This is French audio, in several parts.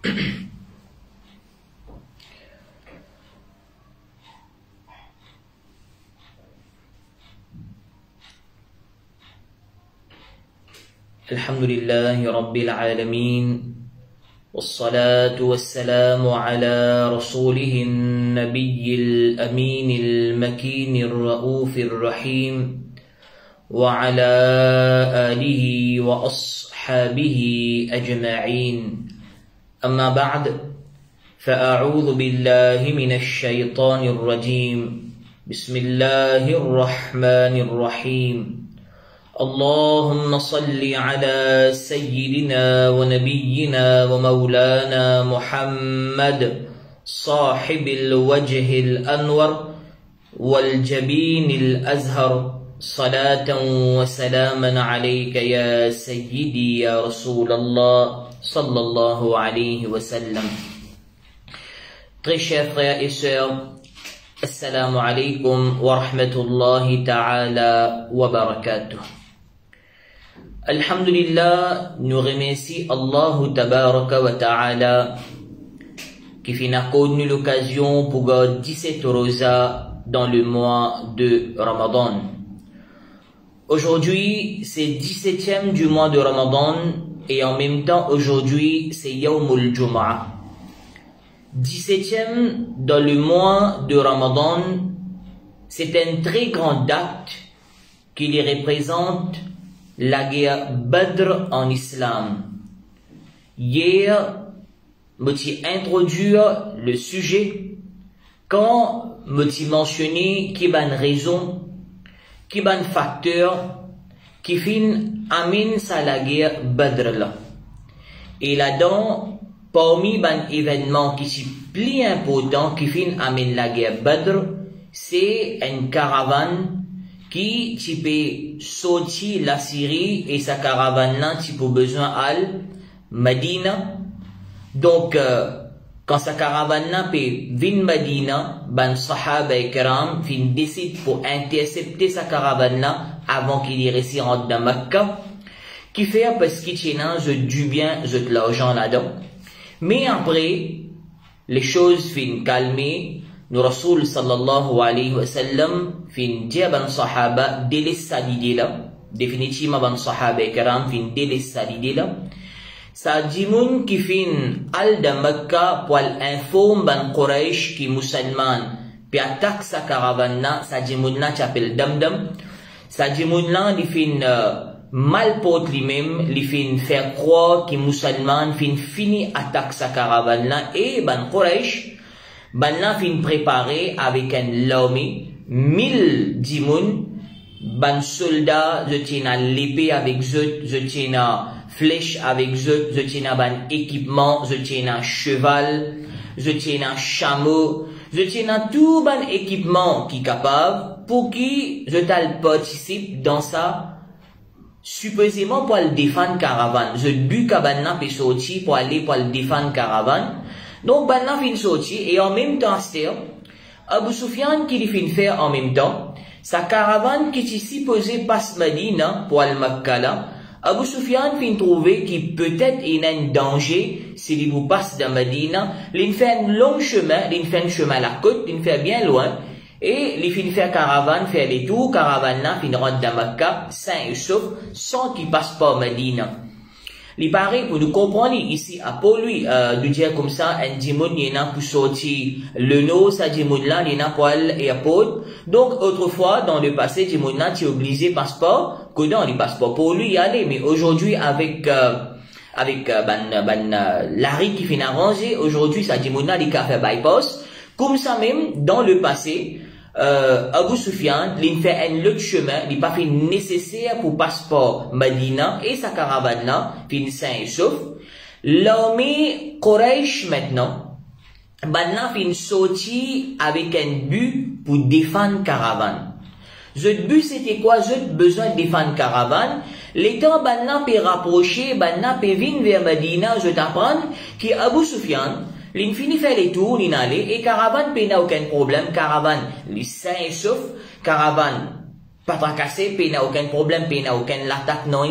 الحمد لله رب العالمين والصلاة والسلام على رسوله النبي الأمين المكين الرؤوف الرحيم وعلى آله وأصحابه أجمعين. أما بعد، فأعوذ بالله من الشيطان الرجيم. بسم الله الرحمن الرحيم. اللهم صل على سيدنا ونبينا ومولانا محمد صاحب الوجه الأنور والجبين الأزهر، صلاة وسلاما عليك يا سيدي يا رسول الله صلى الله عليه وسلم. Très chers frères et sœurs, Assalamu alaikum wa rahmatullahi ta'ala wa barakatuh. Alhamdulillah, nous remercions Allah tabaraka wa ta'ala qui fait connu l'occasion pour garder 17 rosa dans le mois de Ramadan. Aujourd'hui, c'est 17e du mois de Ramadan et en même temps aujourd'hui, c'est Yawmul Jum'ah. 17e dans le mois de Ramadan, c'est une très grande date qui les représente la guerre Badr en islam. Hier, je introduit le sujet quand je mentionné qu'il y a une raison, qu'il y a un facteur qui fait amène ça la guerre Badr là. Et là-dedans, parmi les événements qui sont plus importants qui fait amène la guerre Badr, c'est une caravane qui peut sortir la Syrie et sa caravane là tu peux besoin à Medina. Donc quand sa caravane là peut venir Medina, ben sahaba et kiram fin décide pour intercepter sa caravane là avant qu'il y réussi rentre dans Mecca, qui fait parce qu'il tient du bien, de l'argent là-dedans. Mais après les choses fin calmer. Nous Rasoul sallallahu alayhi wa sallam fin dia ban sahaba délaisse sa idée là, définitivement ban sahaba et kiram fin délaisse sa idée là. Sa dimoun qui fin al de Mecca pour informe ban Quraysh qui musulman puis attaque sa caravane là, sa dimoun là s'appelle Damdam. Sa dimoun là il fin mal porte lui-même, il fin faire croire qu'il musulman fin fini attaque sa caravane là et ban Quraysh ban là fin préparé avec un l'armée 1000 dimoun, ban soldat je tiens l'épée avec eux, je tiens flèche avec eux, je tiens ban équipement, je tiens cheval, je tiens chameau, je tiens tout ban équipement qui est capable pour qui je t'al participe dans ça supposément pour le défendre caravane. Je but cabana peut sortir pour aller pour le défendre caravane. Donc, Banna fin sorti et en même temps, Abu Sufyan qui fin faire en même temps, sa caravane qui est supposée passe Medina pour Al-Makka là, Abu Sufyan fin trouver qu'il peut-être il y a un danger s'il vous passe dans Medina, il fait un long chemin, il fait un chemin à la côte, il fait bien loin, et il fin faire caravane, faire les tours, caravane là, fin rentre dans Makka, sain et sauf, sans qu'il passe par Medina. Il paraît pour nous comprendre ici, à pour lui, de dire comme ça, un dimoun, il y en a pour sortir le nom, ça dimoun là, il y en a pour l'aéroport. Donc, autrefois, dans le passé, dimoun là, tu es obligé passeport, que dans les passeports pour lui y aller. Mais aujourd'hui, avec Larry qui fait arranger, aujourd'hui, ça dimoun là, il a fait bypass. Comme ça même, dans le passé, Abu Sufyan, il fait un autre chemin, il n'a pas fait nécessaire pour passeport Medina et sa caravane là, fin sain et sauf. L'armée Quraysh maintenant, maintenant fin sorti avec un but pour défendre caravane. Ce but c'était quoi? Ce besoin de défendre caravane. L'état maintenant peut rapprocher, maintenant peut venir vers Medina, je t'apprends, qui Abu Sufyan, l'infini fait les tours, l'inallé, et caravane n'a aucun problème, caravane, les sains et sauf, caravane, pas tracassé, n'a aucun problème, n'a aucun l'attaque non.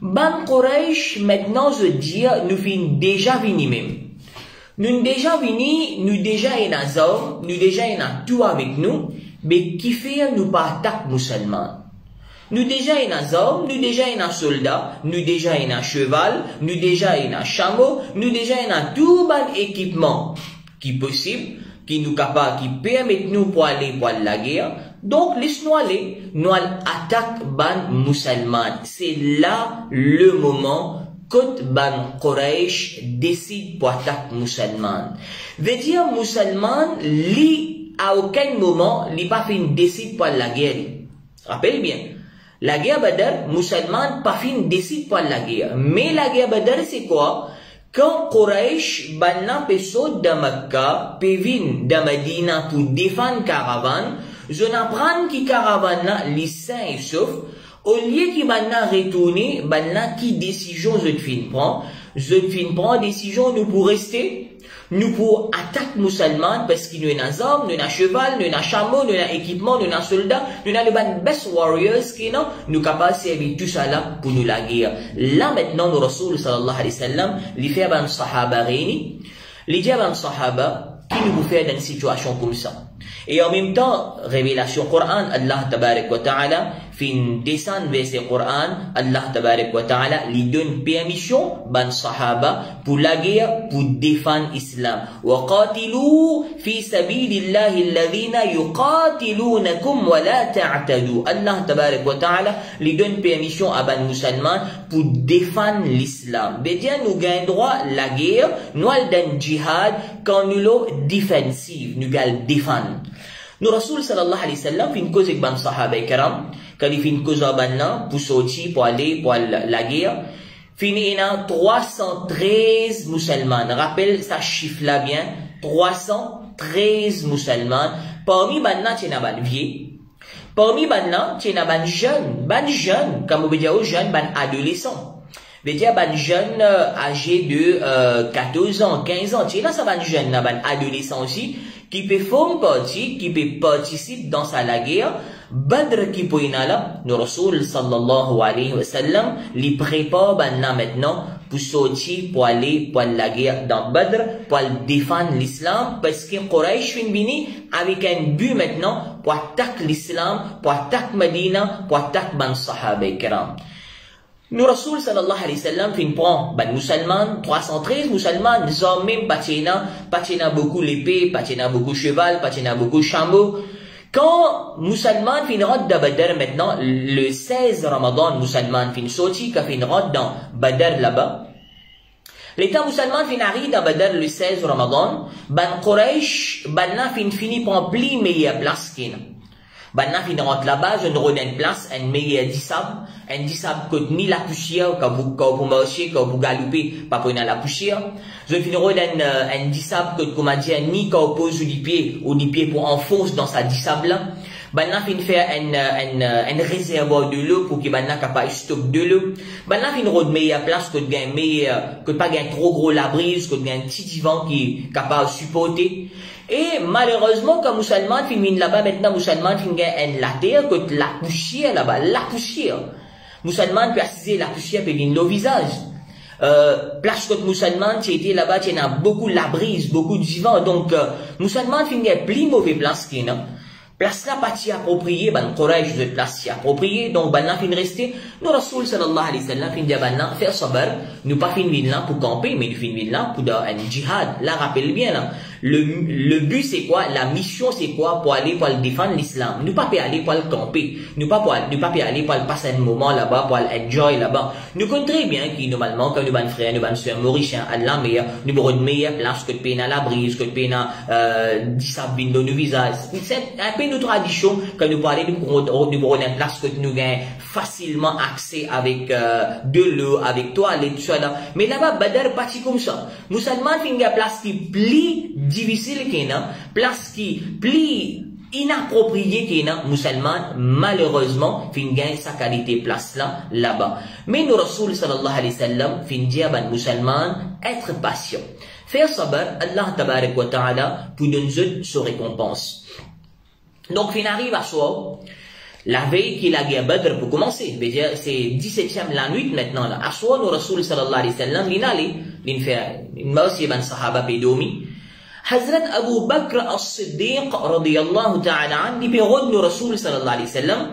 Ban Quraysh, maintenant, je dis, nous fin déjà vini même. Nous déjà venus, nous déjà en azam, nous déjà en tout avec nous, mais qui fait nous pas attaque musulman. Nous déjà en azam, nous déjà en soldat, nous déjà en cheval, nous déjà en chameau, nous déjà en tout bon équipement qui possible, qui nous capable, qui permet nous pour aller pour la guerre. Donc, laisse-nous aller, nous attaque ban musulman. C'est là le moment quand ban Quraysh décide pour attaquer musulman. Veut dire musulman, lui, à aucun moment, lui pas fait une décide pour la guerre. Rappelez bien. La guerre Badr, musulman, pas fait une décide pour la guerre. Mais la guerre Badr, c'est quoi? Quand Quraysh, banna peso de Mecca, pevin de Medina pour défendre caravane, je n'apprends qui caravane là, les saints et sauf, au lieu qui banna retourner, banna qui décision je te fin prend décision nous pour rester, nous pour attaquer musulman parce qu'il nous a armes, nous a cheval, nous a chameau, nous a équipement, nous a soldats, nous a les best warriors qui non, nous capables de servir tout ça là pour nous la guerre. Là maintenant, le Rasoul sallallahu alayhi wa sallam, les fait ban sahaba réunis, les dit ban sahaba, qui nous fait dans une situation comme ça. Et en même temps, révélation Coran, Allah tabarak wa ta'ala, fin descend verset Coran, Allah tabarak wa ta'ala, lui donne permission, ban sahaba, pour la guerre, pour défendre l'islam. Wa qatilu fi sabilillahi alladhina yuqatilunakum wa la ta'tadu. Allah tabarak wa ta'ala, lui donne permission à ban musulman pour défendre l'islam. Bédian nous gagne droit la guerre, nous al dan jihad, quand nous l'eau défensive, nous gal défendre. Nous Rasoul sallallahu alayhi wa sallam fin cause avec ban sahaba ikram quand il fin cause banna pour sortir pour aller pour la guerre fin ina 313 musulmans. Rappelle ça chiffre là bien 313 musulmans. Parmi banna tena ban vieux, parmi banna tena ban jeune comme on veut dire aux jeunes ban adolescents. Veut dire ban jeune âgé de 14 ans 15 ans tena ça ban jeune ban adolescent aussi qui peut faire partie, qui peut participer dans la guerre. Badr qui peut y aller, le Rasoul sallallahu alayhi wa sallam, les prépare maintenant pour sortir, pour aller pour la guerre dans Badr, pour défendre l'islam, parce que Quraysh fin vini avec un but maintenant pour attaquer l'islam, pour attaquer Medina, pour attaquer ban sahaba ikram. Nous Rasoul sallallahu alayhi wa sallam fin prend ban musulman 313 musulmans ils ont même patina beaucoup l'épée, patina beaucoup cheval, patina beaucoup chameau. Quand musulman fin rentre dans Badr maintenant le 16 Ramadan musulman fin sorti quand fin rentre dans Badr là-bas. L'état musulman fin arrive dans Badr le 16 Ramadan, ban Quraysh banna fin fini prend pli meilleure place qu'il Banna fin rentre là-bas, je ne redonne une place, un meilleur disab que ni la poussière, quand vous marchez, quand vous galopez, pas pour la poussière. Je fin redonne un disab que, comment dire, ni quand vous posez ou des pieds pour enfoncer dans sa disab là. Banna fin faire un réservoir de l'eau pour que banna capable stock de l'eau. Banna fin redonne meilleure place que gain meilleur, que pas gain trop gros la brise, que gain un petit divan qui est capable de supporter. Et malheureusement, quand musulman fin là-bas, maintenant musulman fin gagne la terre, que la poussière là-bas, la poussière. Musulman peut assiser la poussière peut venir le visage. Place que musulman, tu étais là-bas, tu as beaucoup la brise, beaucoup de vivant. Donc, musulman fin gagne plus mauvais place qu'il a. Place là, pas si approprié, ban Quraysh de place si approprié, donc ban là fin rester. Nous Rasoul sallallahu alayhi wa sallam fin dia ban là faire sabar, nous pas fin vin là pour camper, mais nous fin vin là pour un jihad. Là rappelle bien là. Le but c'est quoi? La mission c'est quoi? Pour aller pour défendre l'islam. Nous pas aller pour le camper. Nous pas aller pour passer un moment là-bas, pour enjoy là-bas. Nous comptons très bien que normalement quand nous ban frères, nous ban sœurs mauriciens, Allah meilleur, nous avons une meilleure place que de peine à la brise, que de peine à disab vin dans nos visages. C'est un peu nos traditions quand nous parlons nous avons une place que nous gagnons facilement accès avec de l'eau, avec toilette, tout ça là. Mais là-bas Badr parti comme ça. Musulman fin une place qui plie difficile qu'il y a, place qui plus inappropriée qu'il y a, musulman, malheureusement, fin gagne sa qualité place là-bas. Mais nous, Rasoul sallallahu alayhi wa sallam, fin dire ban musulman, être patient. Faire sabar, Allah tabarak wa ta'ala, pour donner sa récompense. Donc, fin arrive à soi, La veille qui la guerre Badr pour commencer. C'est 17e la nuit maintenant là. Aswa nous Rasul sallallahu alayhi wa sallam l'inali, l'infère, l'inmasi ban sahaba pédomi. Hazrat Abu Bakr as-Siddiq radiyallahu ta'ala an, il pérode nous Rasul sallallahu alayhi wa sallam,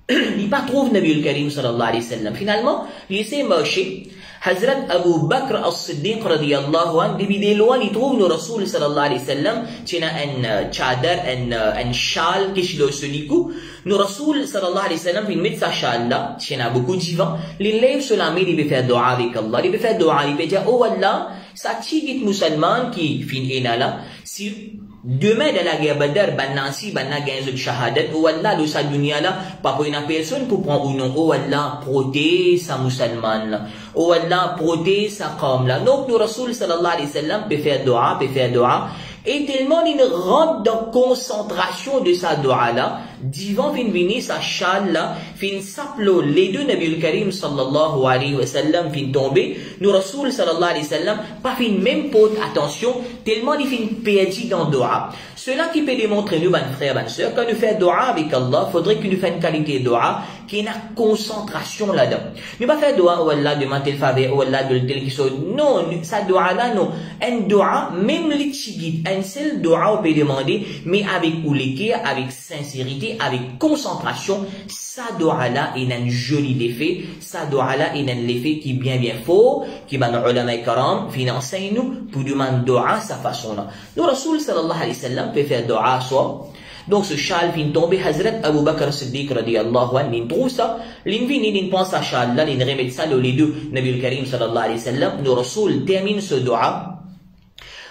il pas trouve Nabi al-Karim sallallahu alayhi wa sallam. Finalement, il s'est marché. Hazrat Abu Bakr as-Siddiq radiyallahu an, depuis de loin, il trouve nous Rasul sallallahu alayhi wa sallam, tient un chadar, un châle, qui est sur le cou. Nous Rasul sallallahu alayhi wa sallam, il met sa châle là, tient beaucoup de vent, il lève sur la main, il peut faire dua avec Allah, il peut faire dua, il peut dire, oh Allah, ça tigit musulman qui finit là, si demain dans la guerre Badr, banansi, banna gagne de shahadat, oh Allah, de sa dunya là, pas pour une personne pour prendre ou non, oh Allah, protège sa musulman là, oh Allah, protège sa qawm là. Donc, nous Rasul sallallahu alayhi wa sallam peut faire dua, et tellement il rentre dans concentration de sa dua là, divan fin vini sa châle là, fin saplo, les deux Nabi al-Karim sallallahu alayhi wa sallam fin tomber, nous Rasul sallallahu alayhi wa sallam, pas fin même porte attention, tellement il fin perdu dans dua. Cela qui peut démontrer nous, ban frères, ban sœurs, quand nous faisons dua avec Allah, faudrait que nous fassions une qualité de dua qui est une concentration là-dedans. Nous pas faire dua, oh Allah, de tel faveur, oh Allah, de tel qui soit. Non, sa dua là, non. Un dua, même les chigit, un seul dua, on peut demander, mais avec ouléké, avec sincérité, avec concentration, sa dua là, il a un joli effet, sa dua là, il a un effet qui est bien fort, qui va nous ulama karam, financer nous, pour demander dua, sa façon là. Nous, Rasul sallallahu alayhi wa sallam, peut faire dua, soit. Donc ce châle vient tomber, Hazrat Abu Bakr Siddiq radiyallahu anhu, il trouve ça, il vient, il pense à châle là, il remet ça, les deux, Nabi al-Karim sallallahu alayhi wa sallam, nous Rasul termine ce dua.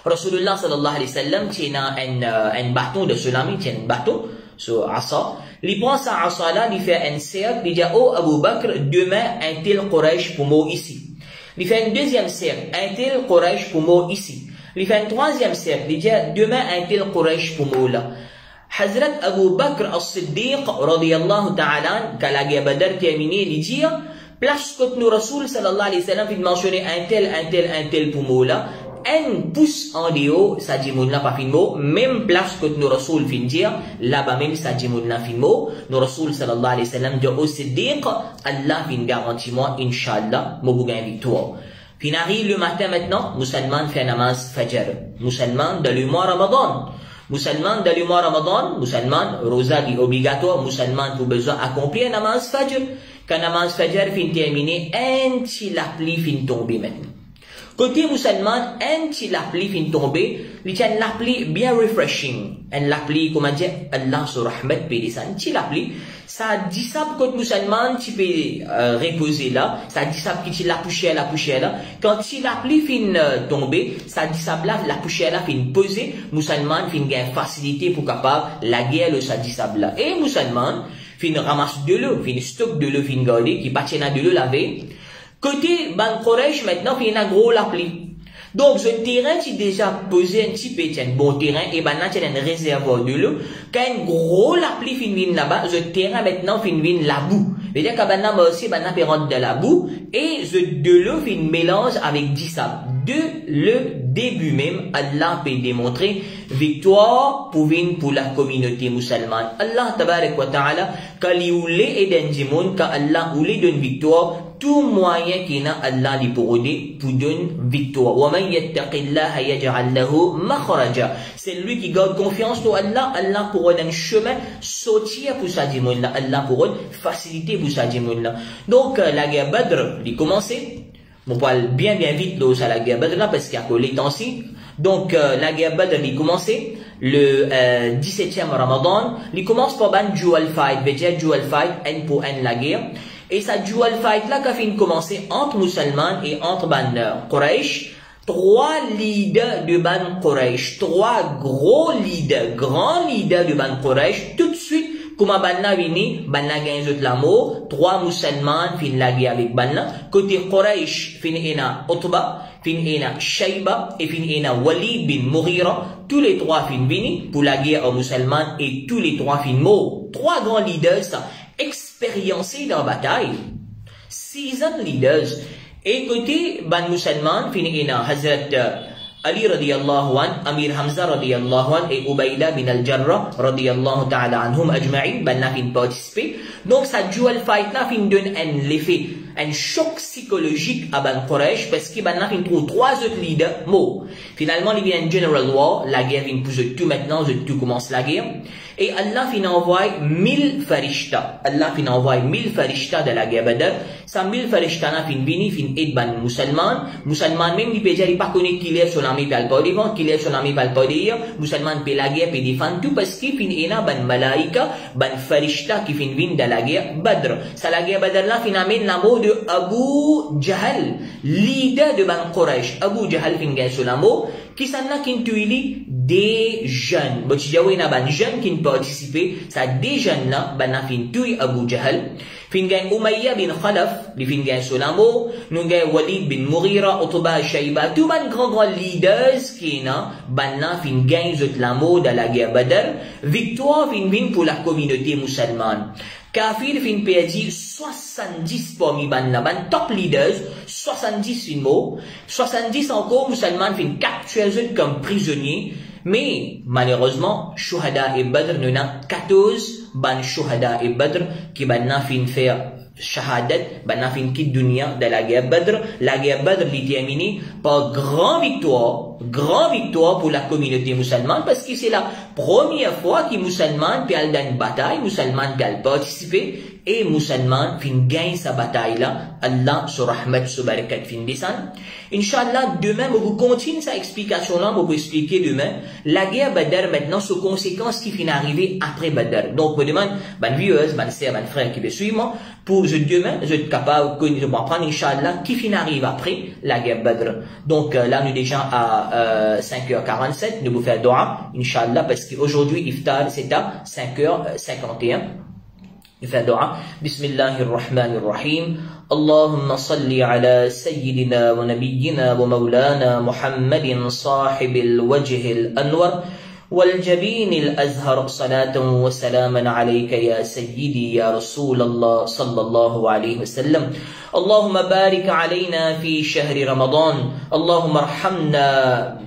Rasulullah sallallahu alayhi wa sallam tient un bâton de tsunami, tient un bâton, sur asa. Il prend sa asa là, il fait un cercle, il dit, oh Abu Bakr, demain un tel Quraysh pour moi ici. Il fait un deuxième cercle, un tel Quraysh pour moi ici. Il fait un troisième cercle, il dit, demain un tel Quraysh pour moi là. Hazrat Abu Bakr as-Siddiq radiyallahu ta'ala, quand la guerre Badr terminée, il dit, place que nous Rasul sallallahu alayhi wa sallam, il mentionner un tel pour moi là, un pouce en dehors, ça dit moun là pas fin mot, même place que nous Rasul fin dire, là-bas même ça dit moun là fin mot, nous Rasul sallallahu alayhi wa sallam dit au Siddiq, Allah fin garantit moi, Inch'Allah, moi vous gagne victoire. Fin arrive le matin maintenant, musulman fait namaz fajr, musulman dans le mois Ramadan. Musulman dans le mois Ramadan, musulman, rosa qui est obligatoire, musulman pour besoin accomplir namaz fajr. Quand namaz fajr fin terminé, un petit la pluie fin tomber maintenant. Côté musulman, un petit la pluie fin tomber, il y a une pluie bien refreshing. Une pluie, comment dire, Allah sur rahmat pédé ça, un petit la pluie. Ça dit ça pour côté musulman, tu peux reposer là. Ça dit ça pour que tu la poussière là. Quand tu la pluie fin tomber, ça dit ça là, la poussière là fin poser. Musulman fin gain facilité pour capable la guerre le ça dit ça là. Et musulman fin ramasse de l'eau, fin stock de l'eau fin garder, qui patient de l'eau laver. Côté Ban Quraysh maintenant fin a gros la pluie. Donc, ce terrain, tu déjà posé un petit peu, un bon terrain, et maintenant, tu as un réservoir de l'eau. Quand un gros la pluie fin vient là-bas, ce terrain maintenant fin vient la boue. C'est-à-dire que maintenant, aussi, maintenant, peut rentrer dans la boue, et de l'eau fin mélange avec du sable. De le début même, Allah peut démontrer victoire pour la communauté musulmane. Allah, tabarak wa ta'ala, quand il voulait aider un monde, quand Allah voulait donner victoire, tout moyen qu'il a, Allah lui pour donner victoire. وَمَنْ يَتَّقِ اللَّهَ يَجْعَلْ لَهُ مَخْرَجًا. C'est lui qui garde confiance en Allah, Allah pour un chemin sortir pour sa dimoun là, Allah pour faciliter pour sa dimoun là. Donc, la guerre Badr, il commençait. On parle bien vite de la guerre Badr là, parce qu'il y a que les temps-ci. Donc, la guerre Badr, il commençait le 17e Ramadan. Il commence par un dual fight, veut dire dual fight, un pour un la guerre. Et ça dual fight là, qui a commencé entre musulmans et entre Ban Quraysh. Trois leaders de Ban Quraysh, trois grands leaders de Ban Quraysh, tout de suite, comme Banna vini, Banna gagne de l'amour, trois musulmans fin la guerre avec Banna, côté Quraysh, fin ena Utba, fin ena Shayba, et fin ena Walid bin Mughira, tous les trois fin vini, pour la guerre aux musulmans, et tous les trois fin morts. Trois grands leaders, expériencés dans la bataille, seasoned leaders. Et côté ban musulman, fin ena Hazrat Ali radiyallahu an, Amir Hamza radiyallahu an et Ubayda bin al-Jarrah radiyallahu ta'ala anhum ajma'in, ben la fin participer. Donc ça duel fight là fin donne l'effet, un choc psychologique à Ben Quraysh parce que ben la fin trouve 3 autres leaders morts. Finalement il y a une general war, la guerre vient pour tout maintenant, tout commence la guerre. Et Allah fin envoie 1000 farishta. Allah fin envoie 1000 farishta de la guerre Badr. Ça 1000 farishta na fin vini fin aide ban musulman. Musulman même il peut dire il pas connaît qu'il est sur l'armée par le pas devant, qu'il est sur l'armée par le pas derrière. Musulman peut la guerre peut défendre tout parce qu'il fin ena ban malaika, ban farishta qui fin vin de la guerre Badr. Ça la guerre Badr là fin amène la mort de Abu Jahl, leader de ban Quraysh. Abu Jahl fin gagne sur la mort. Qui s'en a qui tuili des jeunes. Bon, si j'avais un jeune qui participé, ça des jeunes là, ben a fin tué Abu Jahl. Fin gagne Umayya bin Khalaf, li fin gagne Solamo, nous gagne Walid bin Mughira, Utba Shayba, tout ban grand leaders qui na, ben là fin gagne zot l'amo de la guerre Badr. Victoire fin pour la communauté musulmane. Kafir fin perdu 70 parmi ban top leaders, 70 fin mort, 70 encore musulmans fin capturés comme prisonniers, mais malheureusement, Shuhada et Badr nous a 14 ban Shuhada et Badr qui ban fin faire shahadat, ban fin quitte dunya de la guerre Badr. La guerre Badr est terminée par grande victoire pour la communauté musulmane parce que c'est la première fois que les musulmans peuvent dans une bataille, les musulmans peuvent participer et les musulmans fin gagne sa bataille là. Allah sur rahmat sur barakat fin descend. Inch'Allah, demain, vous continuez sa explication là, vous expliquer demain la guerre Badr maintenant sur conséquences qui fin arriver après Badr. Donc, je demande, ban viewers, ban sœurs, ban frères qui me suivent moi, pour demain, je suis capable de comprendre Inch'Allah qui fin arrive après la guerre Badr. Donc, là, nous déjà à 5h47, nous vous faire dua, Inch'Allah, parce qu'aujourd'hui, Iftar, c'est à 5h51. نفعل دعاء بسم الله الرحمن الرحيم اللهم صل على سيدنا ونبينا ومولانا محمد صاحب الوجه الأنور والجبين الأزهر صلاة وسلاما عليك يا سيدي يا رسول الله صلى الله عليه وسلم اللهم بارك علينا في شهر رمضان اللهم ارحمنا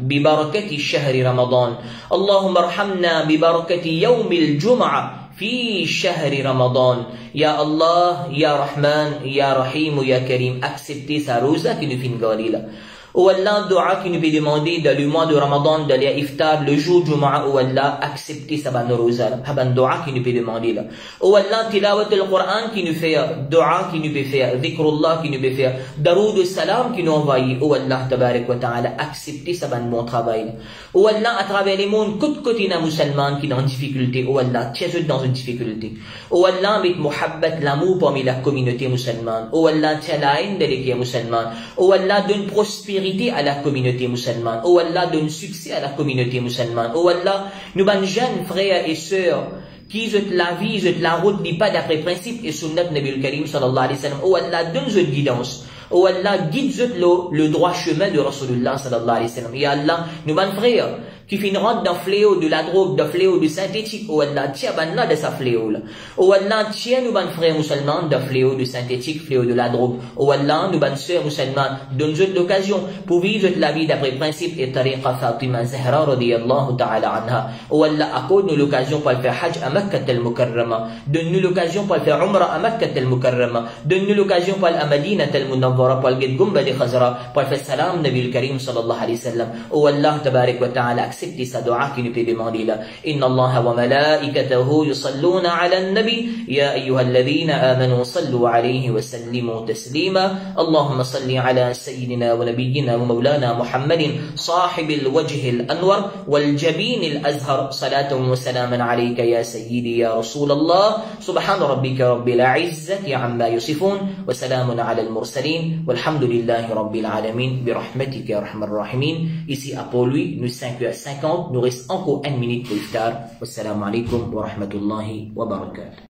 ببركة شهر رمضان اللهم ارحمنا ببركة يوم الجمعة في شهر رمضان يا الله يا رحمن يا رحيم يا كريم acceptez sa rosa qui nous fait une galila. Ou Allah, dua qui nous peut demander dans le mois de Ramadan, dans les iftar, le jour du Jumu'ah, ou Allah, accepter sa ban rosa, la dua qui nous peut demander là. Ou Allah, tilawat al-Qur'an qui nous fait, dua qui nous peut faire, dhikrullah qui nous peut faire, daroud au salam qui nous envoie. Ou Allah, tabarak wa ta'ala, accepter sa ban bon travail là. Ou Allah, à travers les mondes, côté na musulman qui est en difficulté, ou Allah, tiens dans une difficulté. Ou Allah, met muhabbat l'amour parmi la communauté musulmane. Ou Allah, tiens la haine de l'équipe musulmane. Ou Allah, donne prospérité à la communauté musulmane. Oh Allah, donne succès à la communauté musulmane. Oh Allah, nous ban jeunes frères et sœurs qui zot la vie, zot la route, dit pas d'après principe et sunnat Nabi Karim sallallahu alayhi wa sallam. Oh Allah, donne zot guidance. Oh Allah, guide zot le droit chemin de Rasulullah sallallahu alayhi wa sallam. Ya Allah, nous ban frères qui finiront dans fléau de la drogue, dans fléau du synthétique. Oh Allah, tiens ban là de sa fléau là. Oh Allah, tiens nous ban frères musulmans dans fléau du synthétique, fléau de la drogue. Oh Allah, nous ban sœurs musulmans, donne-nous l'occasion pour vivre la vie d'après principe et tariqa Fatima Zahra radiyallahu ta'ala anha. Oh Allah, accorde-nous l'occasion pour faire Hajj à Makkah al-Mukarrama. Donne-nous l'occasion pour faire Umrah à Makkah al-Mukarrama. Donne-nous l'occasion pour aller à Madinah al-Munawwara, pour aller à Gumba de Khazra, pour faire salam Nabi Karim sallallahu alayhi wa sallam. Oh Allah, tabarak wa ta'ala, acceptez sa dua qui nous peut demander là. Inna Allah wa malaikatahu yusalluna ala an-nabi ya ayyuhalladhina amanu sallu alayhi wa sallimu taslima. Allahumma salli ala sayyidina wa nabiyyina wa maulana Muhammadin sahibil wajhil anwar wal jabinil azhar salatan wa salaman alayka ya sayyidi ya Rasulallah. Subhana rabbika rabbil izzati amma yusifun wa salamun ala al-mursalin walhamdulillahi rabbil alamin bi rahmatika ya arhamar rahimin. Ici à Port-Louis, nous 5h50. Nous reste encore 1 minute pour l'iftar. Wassalamu alaikum wa rahmatullahi wa barakatuh.